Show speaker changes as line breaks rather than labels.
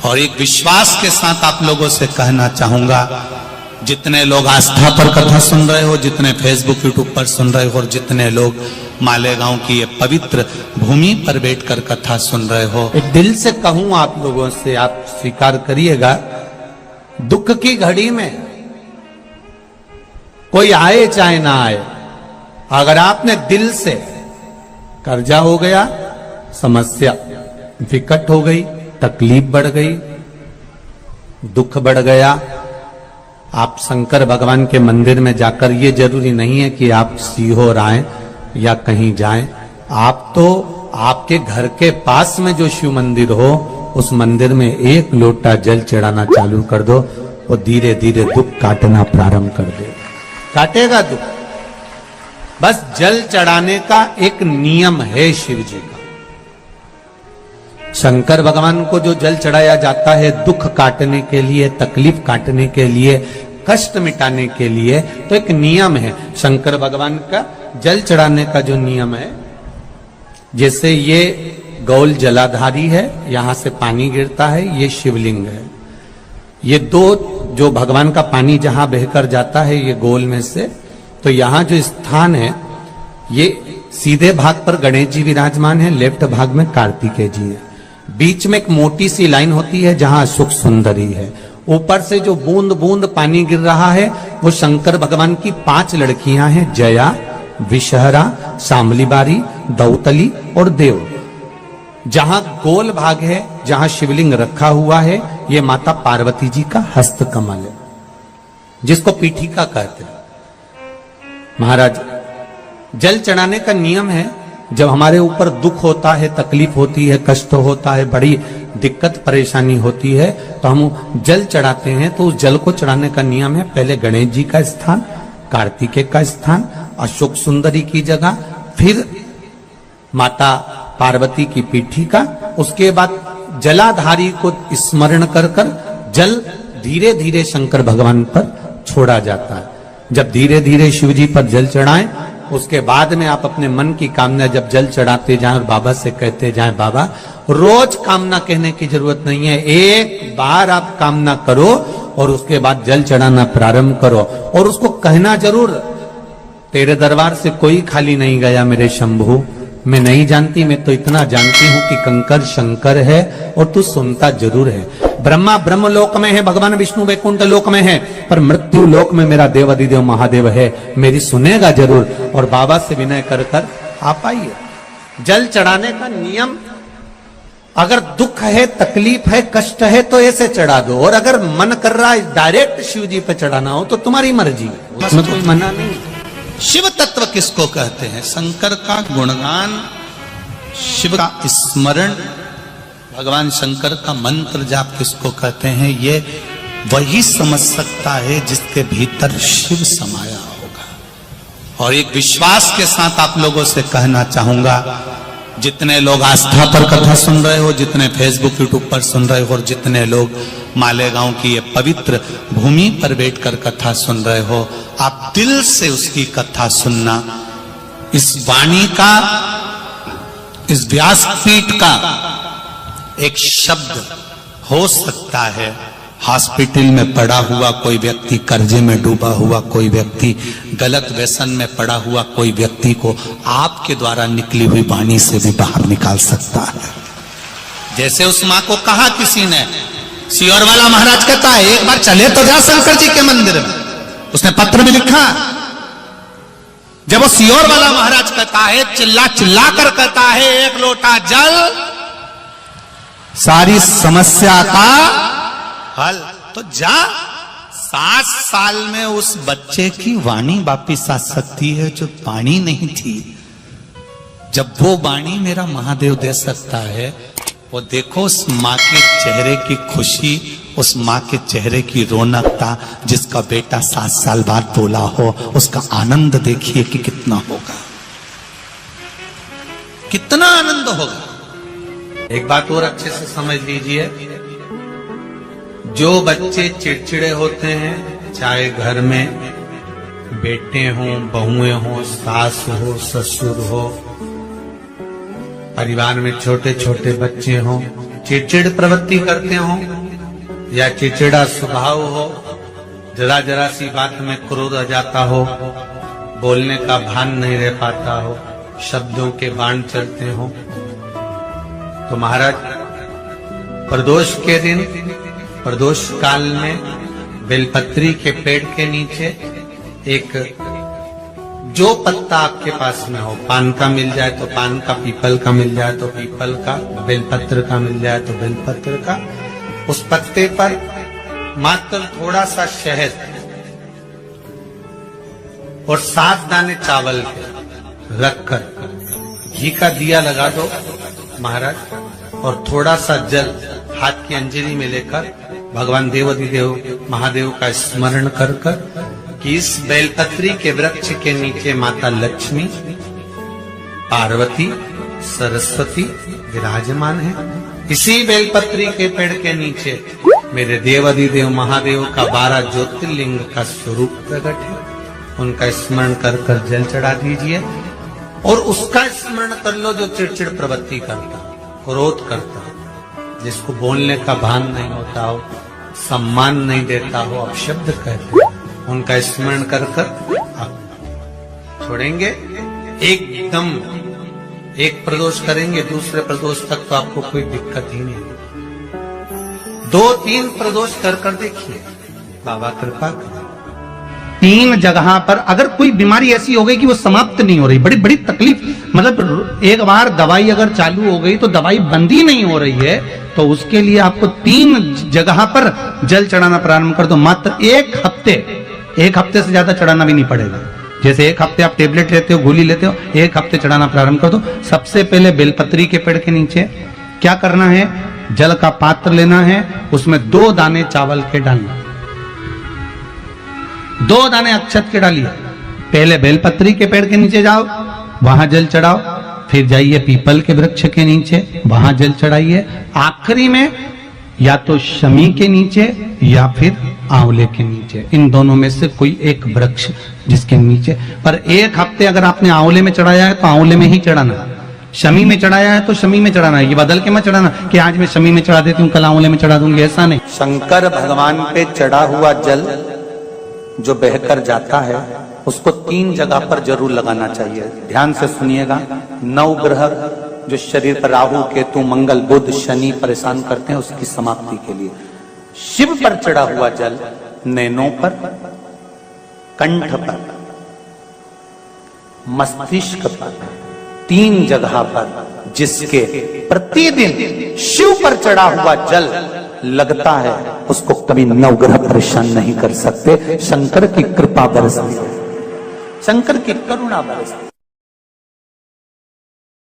और एक विश्वास के साथ आप लोगों से कहना चाहूंगा, जितने लोग आस्था पर कथा सुन रहे हो, जितने फेसबुक यूट्यूब पर सुन रहे हो, और जितने लोग मालेगांव की ये पवित्र भूमि पर बैठकर कथा सुन रहे हो, एक दिल से कहूं आप लोगों से, आप स्वीकार करिएगा, दुख की घड़ी में कोई आए चाहे ना आए, अगर आपने दिल से, कर्जा हो गया, समस्या विकट हो गई, तकलीफ बढ़ गई, दुख बढ़ गया, आप शंकर भगवान के मंदिर में जाकर, ये जरूरी नहीं है कि आप सीहोर आए या कहीं जाएं, आप तो आपके घर के पास में जो शिव मंदिर हो, उस मंदिर में एक लोटा जल चढ़ाना चालू कर दो, वो धीरे धीरे दुख काटना प्रारंभ कर दे, काटेगा दुख। बस जल चढ़ाने का एक नियम है शिव जी का। शंकर भगवान को जो जल चढ़ाया जाता है दुख काटने के लिए, तकलीफ काटने के लिए, कष्ट मिटाने के लिए, तो एक नियम है शंकर भगवान का जल चढ़ाने का जो नियम है। जैसे ये गौल जलाधारी है, यहां से पानी गिरता है, ये शिवलिंग है, ये दो जो भगवान का पानी जहां बहकर जाता है ये गोल में से, तो यहां जो स्थान है, ये सीधे भाग पर गणेश जी विराजमान है, लेफ्ट भाग में कार्तिकेय जी है, बीच में एक मोटी सी लाइन होती है जहां सुख सुंदरी है, ऊपर से जो बूंद बूंद पानी गिर रहा है वो शंकर भगवान की 5 लड़कियां हैं, जया, विषहरा, शामलीबारी, दौतली और देव। जहां गोल भाग है, जहां शिवलिंग रखा हुआ है, ये माता पार्वती जी का हस्त कमल है, जिसको पीठिका कहते हैं। महाराज, जल चढ़ाने का नियम है, जब हमारे ऊपर दुख होता है, तकलीफ होती है, कष्ट होता है, बड़ी दिक्कत परेशानी होती है, तो हम जल चढ़ाते हैं। तो उस जल को चढ़ाने का नियम है, पहले गणेश जी का स्थान, कार्तिकेय का स्थान, अशोक सुंदरी की जगह, फिर माता पार्वती की पीठिका, उसके बाद जलाधारी को स्मरण कर कर जल धीरे धीरे शंकर भगवान पर छोड़ा जाता है। जब धीरे धीरे शिव जी पर जल चढ़ाएं, उसके बाद में आप अपने मन की कामना जब जल चढ़ाते जाएं और बाबा से कहते जाएं, बाबा, रोज कामना कहने की जरूरत नहीं है, एक बार आप कामना करो और उसके बाद जल चढ़ाना प्रारंभ करो, और उसको कहना जरूर, तेरे दरबार से कोई खाली नहीं गया मेरे शंभू, मैं नहीं जानती, मैं तो इतना जानती हूं कि कंकर शंकर है और तू सुनता जरूर है। ब्रह्मा ब्रह्म लोक में है, भगवान विष्णु वैकुंठ लोक में है, पर मृत्यु लोक में मेरा देव अधिदेव महादेव है, मेरी सुनेगा जरूर। और बाबा से विनय कर कर आप आइए। जल चढ़ाने का नियम, अगर दुख है, तकलीफ है, कष्ट है तो ऐसे चढ़ा दो, और अगर मन कर रहा है डायरेक्ट शिव जी पे चढ़ाना हो तो तुम्हारी मर्जी, उसमें कोई मना नहीं। शिव तत्व किसको कहते हैं? शंकर का गुणगान, शिव का स्मरण, भगवान शंकर का मंत्र जाप किसको कहते हैं? ये वही समझ सकता है जिसके भीतर शिव समाया होगा। और एक विश्वास के साथ आप लोगों से कहना चाहूंगा, जितने लोग आस्था पर कथा सुन रहे हो, जितने फेसबुक यूट्यूब पर सुन रहे हो, और जितने लोग मालेगांव की ये पवित्र भूमि पर बैठकर कथा सुन रहे हो, आप दिल से उसकी कथा सुनना। इस वाणी का, इस व्यासपीठ का एक शब्द हो सकता है, हॉस्पिटल में पड़ा हुआ कोई व्यक्ति, कर्जे में डूबा हुआ कोई व्यक्ति, गलत व्यसन में पड़ा हुआ कोई व्यक्ति को आपके द्वारा निकली हुई वाणी से भी बाहर निकाल सकता है। जैसे उस मां को कहा किसी ने, सियोर वाला महाराज कहता है, एक बार चले तो जा शंकर जी के मंदिर में, उसने पत्र भी लिखा। जब वो सियोर वाला महाराज कहता है, चिल्ला चिल्ला कर कहता है, एक लोटा जल सारी समस्या का हल, तो जा। 7 साल में उस बच्चे की वाणी वापिस आ सकती है जो वाणी नहीं थी। जब वो वाणी मेरा महादेव दे सकता है, वो देखो उस माँ के चेहरे की खुशी, उस माँ के चेहरे की रौनकता, जिसका बेटा 7 साल बाद बोला हो, उसका आनंद देखिए कि कितना होगा, कितना आनंद होगा। एक बात और अच्छे से समझ लीजिए, जो बच्चे चिड़चिड़े होते हैं, चाहे घर में बेटे हों, बहुएं हों, सास हो, ससुर हो, परिवार में छोटे छोटे बच्चे हों, चिड़चिड़ प्रवृत्ति करते हो या चिड़चिड़ा स्वभाव हो, जरा जरा सी बात में क्रोध आ जाता हो, बोलने का भान नहीं रह पाता हो, शब्दों के बाण चलते हो, तो महाराज प्रदोष के दिन, प्रदोष काल में बेलपत्री के पेड़ के नीचे एक जो पत्ता आपके पास में हो, पान का मिल जाए तो पान का, पीपल का मिल जाए तो पीपल का, बेलपत्र का मिल जाए तो बेलपत्र का, उस पत्ते पर मात्र थोड़ा सा शहद और 7 दाने चावल के रखकर घी का दिया लगा दो महाराज, और थोड़ा सा जल हाथ की अंजलि में लेकर भगवान देवाधिदेव महादेव का स्मरण कर कर कि इस बेलपत्री के वृक्ष के नीचे माता लक्ष्मी, पार्वती, सरस्वती विराजमान है। इसी बेलपत्री के पेड़ के नीचे मेरे देवाधिदेव महादेव का 12 ज्योतिर्लिंग का स्वरूप प्रकट है। उनका स्मरण कर कर जल चढ़ा दीजिए और उसका स्मरण कर लो जो चिड़चिड़ प्रवृत्ति करता, क्रोध करता, जिसको बोलने का भान नहीं होता हो, सम्मान नहीं देता हो, अपशब्द कहते, उनका स्मरण कर कर आप छोड़ेंगे। एकदम एक प्रदोष करेंगे, दूसरे प्रदोष तक तो आपको कोई दिक्कत ही नहीं। 2-3 प्रदोष कर कर देखिए, बाबा कृपा करें।
3 जगह पर अगर कोई बीमारी ऐसी हो गई कि वो समाप्त नहीं हो रही, बड़ी बड़ी तकलीफ, मतलब एक बार दवाई अगर चालू हो गई तो दवाई बंद ही नहीं हो रही है, तो उसके लिए आपको 3 जगह पर जल चढ़ाना प्रारंभ कर दो। मात्र 1 हफ्ते से ज्यादा चढ़ाना भी नहीं पड़ेगा। जैसे 1 हफ्ते आप टेबलेट लेते हो, गोली लेते हो, 1 हफ्ते चढ़ाना प्रारंभ कर दो। सबसे पहले बेलपत्री के पेड़ के नीचे क्या करना है, जल का पात्र लेना है, उसमें 2 दाने चावल के डालना, 2 दाने अक्षत के डालिए। पहले बेलपत्री के पेड़ के नीचे जाओ, वहां जल चढ़ाओ, फिर जाइए पीपल के वृक्ष के नीचे, वहां जल चढ़ाइए, आखिरी में या तो शमी के नीचे या फिर आंवले के नीचे, इन दोनों में से कोई एक वृक्ष जिसके नीचे। पर 1 हफ्ते अगर आपने आंवले में चढ़ाया है तो आंवले में ही चढ़ाना, शमी में चढ़ाया है तो शमी में चढ़ाना, ये बदल के मत चढ़ाना कि आज मैं शमी में चढ़ा देती हूँ कल आंवले में चढ़ा दूंगी, ऐसा नहीं।
शंकर भगवान पे चढ़ा हुआ जल जो बहकर जाता है उसको 3 जगह पर जरूर लगाना चाहिए। ध्यान से सुनिएगा। 9 ग्रह जो शरीर पर राहु, केतु, मंगल, बुध, शनि परेशान करते हैं, उसकी समाप्ति के लिए शिव पर चढ़ा हुआ जल नैनों पर, कंठ पर, मस्तिष्क पर, 3 जगह पर जिसके प्रतिदिन शिव पर चढ़ा हुआ जल लगता है उसको कभी 9 ग्रह परेशान नहीं कर सकते। शंकर की कृपा बरसती है, शंकर की करुणा बरसती है।